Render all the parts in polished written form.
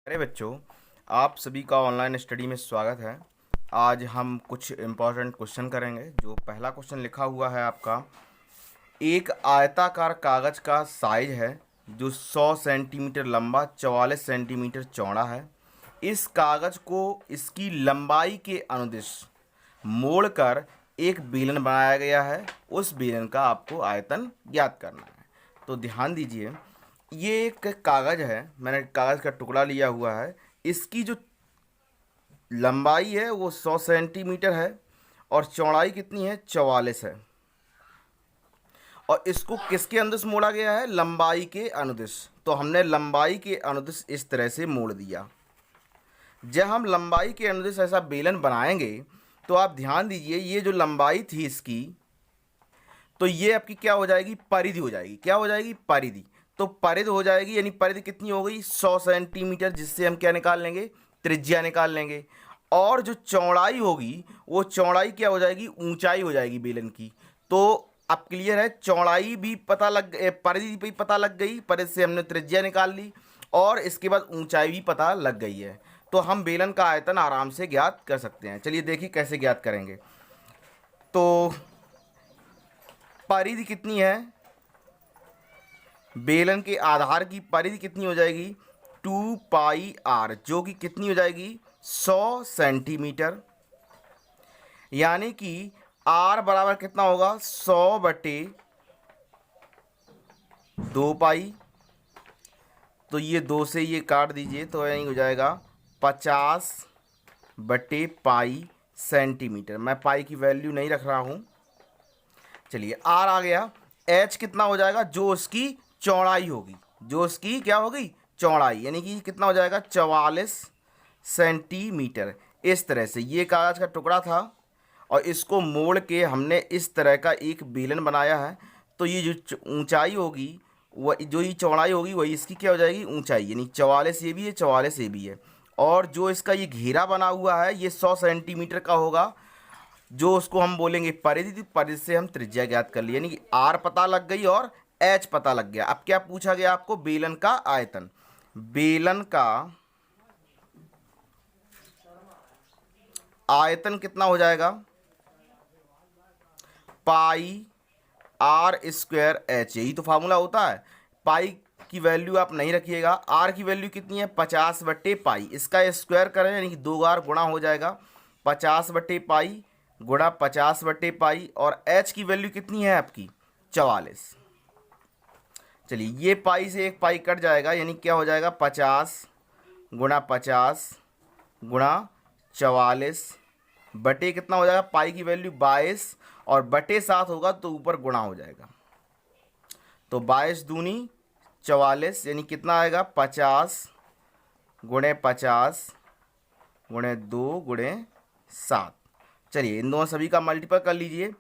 अरे बच्चों, आप सभी का ऑनलाइन स्टडी में स्वागत है। आज हम कुछ इम्पोर्टेंट क्वेश्चन करेंगे। जो पहला क्वेश्चन लिखा हुआ है आपका, एक आयताकार कागज का साइज है जो 100 सेंटीमीटर लंबा 44 सेंटीमीटर चौड़ा है। इस कागज को इसकी लंबाई के अनुदिश मोड़कर एक बेलन बनाया गया है। उस बेलन का आपको आयतन ज्ञात करना है। तो ध्यान दीजिए, ये एक कागज है, मैंने कागज का टुकड़ा लिया हुआ है। इसकी जो लंबाई है वो 100 सेंटीमीटर है और चौड़ाई कितनी है, 44 है। और इसको किसके अनुदिश मोड़ा गया है, लंबाई के अनुदिश। तो हमने लंबाई के अनुदिश इस तरह से मोड़ दिया। जब हम लंबाई के अनुदिश ऐसा बेलन बनाएंगे तो आप ध्यान दीजिए, ये जो लंबाई थी इसकी, तो ये आपकी क्या हो जाएगी, परिधि हो जाएगी। क्या हो जाएगी, परिधि। तो परिधि हो जाएगी, यानी परिधि कितनी हो गई, 100 सेंटीमीटर, जिससे हम क्या निकाल लेंगे, त्रिज्या निकाल लेंगे। और जो चौड़ाई होगी वो चौड़ाई क्या हो जाएगी, ऊंचाई हो जाएगी बेलन की। तो अब क्लियर है, चौड़ाई भी पता लग, परिधि भी पता लग गई, परिधि से हमने त्रिज्या निकाल ली और इसके बाद ऊंचाई भी पता लग गई है। तो हम बेलन का आयतन आराम से ज्ञात कर सकते हैं। चलिए देखिए कैसे ज्ञात करेंगे। तो परिधि कितनी है, बेलन के आधार की परिधि कितनी हो जाएगी, 2πr, जो कि कितनी हो जाएगी, 100 सेंटीमीटर। यानी कि r बराबर कितना होगा, 100/2π। तो ये 2 से ये काट दीजिए, तो यही हो जाएगा 50/π सेंटीमीटर। मैं पाई की वैल्यू नहीं रख रहा हूँ। चलिए r आ गया। h कितना हो जाएगा, जो उसकी चौड़ाई होगी, जो उसकी क्या होगी, चौड़ाई, यानी कि कितना हो जाएगा, 44 सेंटीमीटर। इस तरह से ये कागज़ का टुकड़ा था और इसको मोड़ के हमने इस तरह का एक बेलन बनाया है। तो ये जो ऊंचाई होगी, वह जो ये चौड़ाई होगी वही इसकी क्या हो जाएगी, ऊंचाई, यानी 44 ये भी है, 44 ये भी है। और जो इसका ये घेरा बना हुआ है ये 100 सेंटीमीटर का होगा, जो उसको हम बोलेंगे परिधि। तो परिधि से हम त्रिज्या ज्ञात कर लिए, यानी कि आर पता लग गई और एच पता लग गया। अब क्या पूछा गया आपको, बेलन का आयतन। बेलन का आयतन कितना हो जाएगा, पाई आर स्क्वायर एच, यही तो फार्मूला होता है। पाई की वैल्यू आप नहीं रखिएगा, आर की वैल्यू कितनी है, 50/पाई। इसका स्क्वायर करें यानी कि 2 बार गुणा हो जाएगा, 50/पाई गुणा 50/पाई। और एच की वैल्यू कितनी है आपकी, 44। चलिए ये पाई से एक पाई कट जाएगा, यानी क्या हो जाएगा, 50 गुणा 50 गुणा 44 बटे कितना हो जाएगा, पाई की वैल्यू 22 और बटे 7 होगा तो ऊपर गुणा हो जाएगा। तो 22 दूनी 44, यानी कितना आएगा, 50 गुणे 50 गुणे 2 गुणे 7। चलिए इन दोनों सभी का मल्टीपल कर लीजिए।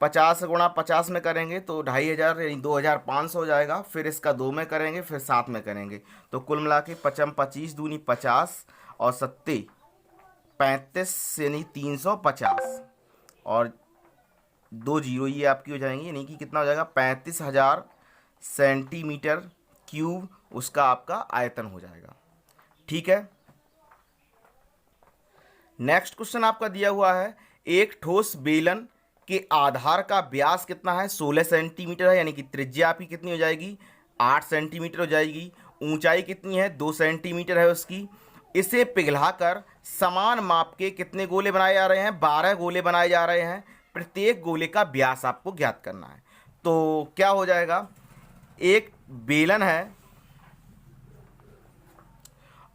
50 गुणा 50 में करेंगे तो 2500 यानी 2500 हो जाएगा। फिर इसका 2 में करेंगे, फिर 7 में करेंगे, तो कुल मिला के 25 दूनी 50 और 7 35, यानी 350 और 2 जीरो ये आपकी हो जाएंगी, यानी कि कितना हो जाएगा, 35,000 सेंटीमीटर क्यूब उसका आपका आयतन हो जाएगा। ठीक है। नेक्स्ट क्वेश्चन आपका दिया हुआ है, एक ठोस बेलन के आधार का व्यास कितना है, 16 सेंटीमीटर है, यानी कि त्रिज्या आपकी कितनी हो जाएगी, 8 सेंटीमीटर हो जाएगी। ऊंचाई कितनी है, 2 सेंटीमीटर है उसकी। इसे पिघलाकर समान माप के कितने गोले बनाए जा रहे हैं, 12 गोले बनाए जा रहे हैं। प्रत्येक गोले का व्यास आपको ज्ञात करना है। तो क्या हो जाएगा, एक बेलन है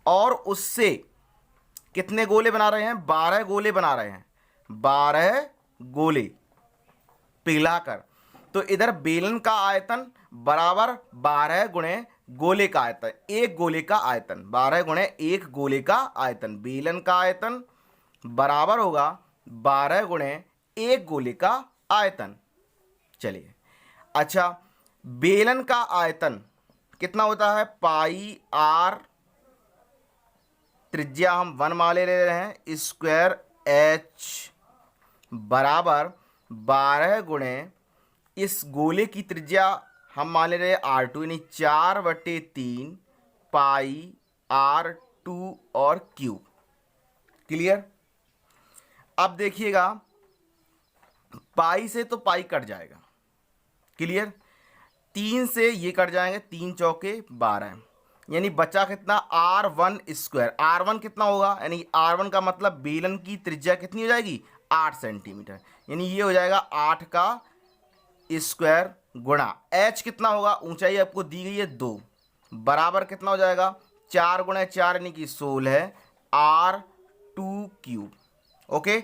और उससे कितने गोले बना रहे हैं, 12 गोले बना रहे हैं, 12 गोले पिघलाकर। तो इधर बेलन का आयतन बराबर 12 गुणे गोले का आयतन, एक गोले का आयतन, 12 गुणे एक गोले का आयतन। बेलन का आयतन बराबर होगा 12 गुणे एक गोले का आयतन। चलिए, अच्छा, बेलन का आयतन कितना होता है, पाई आर, त्रिज्या हम 1 मान ले रहे हैं, स्क्वायर एच बराबर 12 गुणे इस गोले की त्रिज्या हम मान ले रहे हैं R2, यानी 4/3 पाई R2 और क्यूब। क्लियर। अब देखिएगा, पाई से तो पाई कट जाएगा। क्लियर। 3 से ये कट जाएंगे, 3 चौके 12, यानी बचा कितना, R1 स्क्वायर। R1 कितना होगा, यानी R1 का मतलब बेलन की त्रिज्या कितनी हो जाएगी, 8 सेंटीमीटर, यानी ये हो जाएगा 8 का स्क्वायर गुणा h कितना होगा, ऊंचाई आपको दी गई है 2, बराबर कितना हो जाएगा, 4 गुणा 4 यानी कि 16 R2 क्यूब। ओके।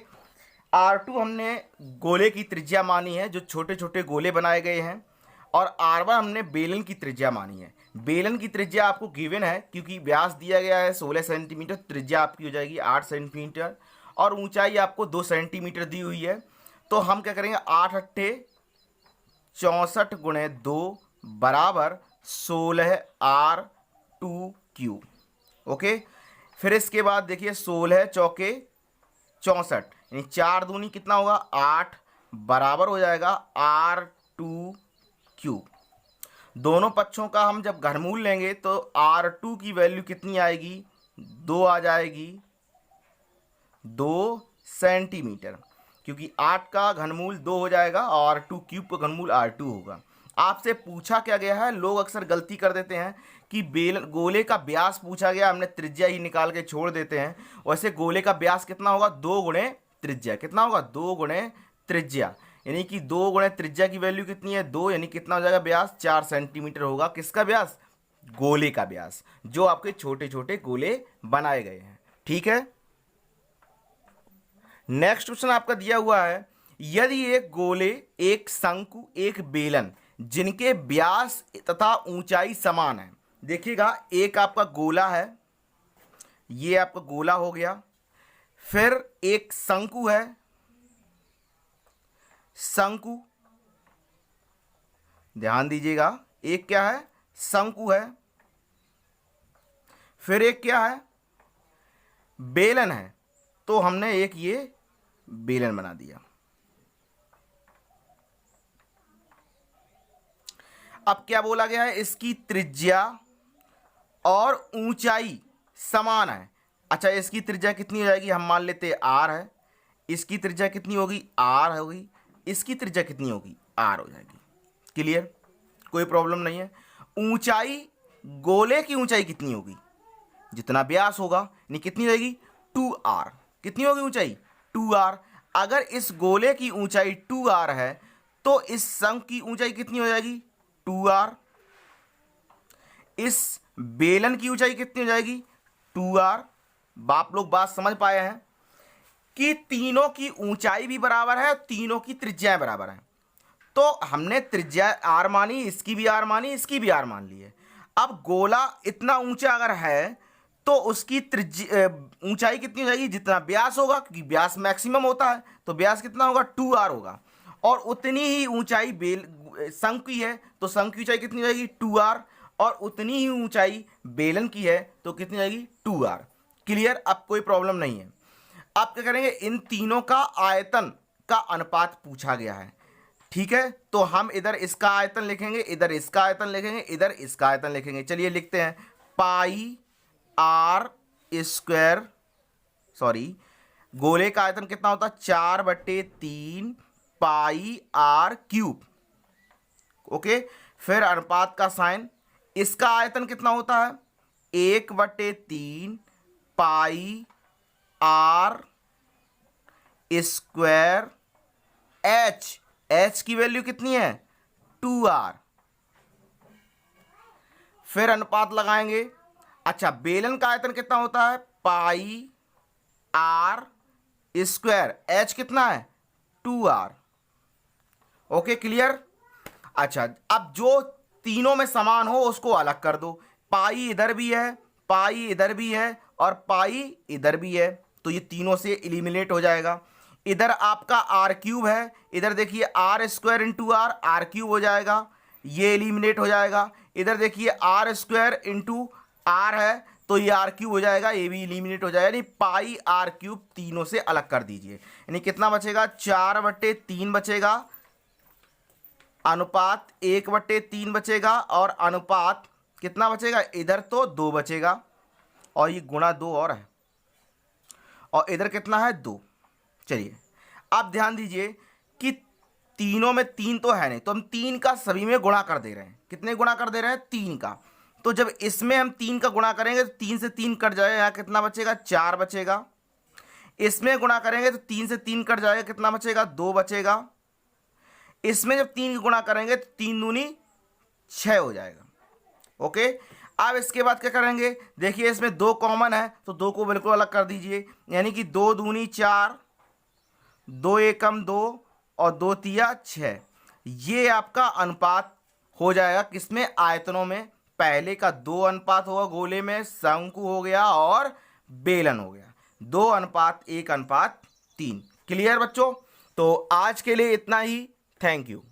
R2 हमने गोले की त्रिज्या मानी है, जो छोटे छोटे गोले बनाए गए हैं, और R1 हमने बेलन की त्रिज्या मानी है। बेलन की त्रिज्या आपको गिवन है, क्योंकि व्यास दिया गया है 16 सेंटीमीटर, त्रिज्या आपकी हो जाएगी 8 सेंटीमीटर, और ऊंचाई आपको 2 सेंटीमीटर दी हुई है। तो हम क्या करेंगे, 8 अट्ठे 64 गुणे 2 बराबर 16 R2 क्यूब। ओके। फिर इसके बाद देखिए, 16 चौके 64, यानी 4 दूनी कितना होगा, 8, बराबर हो जाएगा R2 क्यूब। दोनों पक्षों का हम जब घनमूल लेंगे तो R2 की वैल्यू कितनी आएगी, 2 आ जाएगी, 2 सेंटीमीटर, क्योंकि 8 का घनमूल 2 हो जाएगा और R2 क्यूब का घनमूल R2 होगा। आपसे पूछा क्या गया है, लोग अक्सर गलती कर देते हैं कि गोले का व्यास पूछा गया, हमने त्रिज्या ही निकाल के छोड़ देते हैं। वैसे गोले का व्यास कितना होगा, 2 गुणे त्रिज्या। कितना होगा, 2 गुणे त्रिज्या, यानी कि 2 गुणे त्रिज्या की वैल्यू कितनी है, 2, यानी कितना हो जाएगा व्यास, 4 सेंटीमीटर होगा। किसका व्यास, गोले का व्यास, जो आपके छोटे छोटे गोले बनाए गए हैं। ठीक है। नेक्स्ट क्वेश्चन आपका दिया हुआ है, यदि एक गोले, एक शंकु, एक बेलन, जिनके व्यास तथा ऊंचाई समान है। देखिएगा, एक आपका गोला है, ये आपका गोला हो गया, फिर एक शंकु है, शंकु, ध्यान दीजिएगा, एक क्या है, शंकु है, फिर एक क्या है, बेलन है। तो हमने एक ये बेलन बना दिया। अब क्या बोला गया है, इसकी त्रिज्या और ऊंचाई समान है। अच्छा, इसकी त्रिज्या कितनी हो जाएगी, हम मान लेते हैं R है, इसकी त्रिज्या कितनी होगी, R होगी, इसकी त्रिज्या कितनी होगी, R हो जाएगी। क्लियर, कोई प्रॉब्लम नहीं है। ऊंचाई, गोले की ऊंचाई कितनी होगी, जितना व्यास होगा, यानी कितनी रहेगी, 2R। कितनी होगी ऊंचाई, 2R। अगर इस गोले की ऊंचाई 2R है तो इस शंकु की ऊंचाई कितनी हो जाएगी, 2R। इस बेलन की ऊंचाई कितनी हो जाएगी, 2R। आप लोग बात समझ पाए हैं कि तीनों की ऊंचाई भी बराबर है और तीनों की त्रिज्याएं बराबर हैं। तो हमने त्रिज्या R मानी, इसकी भी R मानी, इसकी भी R मान ली है। अब गोला इतना ऊंचा अगर है तो उसकी त्रिज्या ऊंचाई कितनी हो जाएगी, जितना व्यास होगा, क्योंकि व्यास मैक्सिमम होता है, तो व्यास कितना होगा, 2R होगा। और उतनी ही ऊंचाई शंकु की है, तो शंकु की ऊंचाई कितनी हो जाएगी, 2R। और उतनी ही ऊंचाई बेलन की है, तो कितनी जाएगी, 2R। क्लियर, अब कोई प्रॉब्लम नहीं है। आप क्या करेंगे, इन तीनों का आयतन का अनुपात पूछा गया है। ठीक है, तो हम इधर इसका आयतन लिखेंगे, इधर इसका आयतन लिखेंगे, इधर इसका आयतन लिखेंगे। चलिए लिखते हैं, पाई R स्क्वायर, सॉरी, गोले का आयतन कितना होता है, 4/3 पाई R क्यूब। ओके। फिर अनुपात का साइन, इसका आयतन कितना होता है, 1/3 पाई R स्क्वायर H की वैल्यू कितनी है, 2R। फिर अनुपात लगाएंगे। अच्छा, बेलन का आयतन कितना होता है, पाई R स्क्वायर, H कितना है, 2R। Okay, clear. अच्छा, अब जो तीनों में समान हो उसको अलग कर दो। पाई इधर भी है, पाई इधर भी है, और पाई इधर भी है, तो ये तीनों से एलिमिनेट हो जाएगा। इधर आपका R क्यूब है, इधर देखिए R square into R, R cube हो जाएगा, ये एलिमिनेट हो जाएगा। इधर देखिए R स्क्वायर इंटू R है, तो ये R क्यूब हो जाएगा, ये भी एलिमिनेट हो जाएगा। यानी पाई R क्यूब तीनों से अलग कर दीजिए, यानी कितना बचेगा, 4/3 बचेगा, अनुपात 1/3 बचेगा, और अनुपात कितना बचेगा, इधर तो 2 बचेगा, और ये गुणा 2 और है, और इधर कितना है 2। चलिए आप ध्यान दीजिए कि तीनों में 3 तो है नहीं, तो हम 3 का सभी में गुणा कर दे रहे हैं। कितने गुणा कर दे रहे हैं? 3 का। तो जब इसमें हम 3 का गुणा करेंगे तो 3 से 3 कट जाएगा, यहाँ कितना बचेगा? 4 बचेगा। इसमें गुणा करेंगे तो 3 से 3 कट जाएगा, कितना बचेगा? 2 बचेगा। इसमें जब 3 गुणा करेंगे तो 3 दूनी 6 हो जाएगा। ओके, अब इसके बाद क्या करेंगे? देखिए इसमें 2 कॉमन है तो 2 को बिल्कुल अलग कर दीजिए, यानी कि 2 दूनी 4, 2 एकम 2 और 2 तिया 6। ये आपका अनुपात हो जाएगा किसमें? आयतनों में। पहले का 2 अनुपात होगा गोले में, शंकु हो गया और बेलन हो गया। 2:1:3। क्लियर बच्चों? तो आज के लिए इतना ही। Thank you.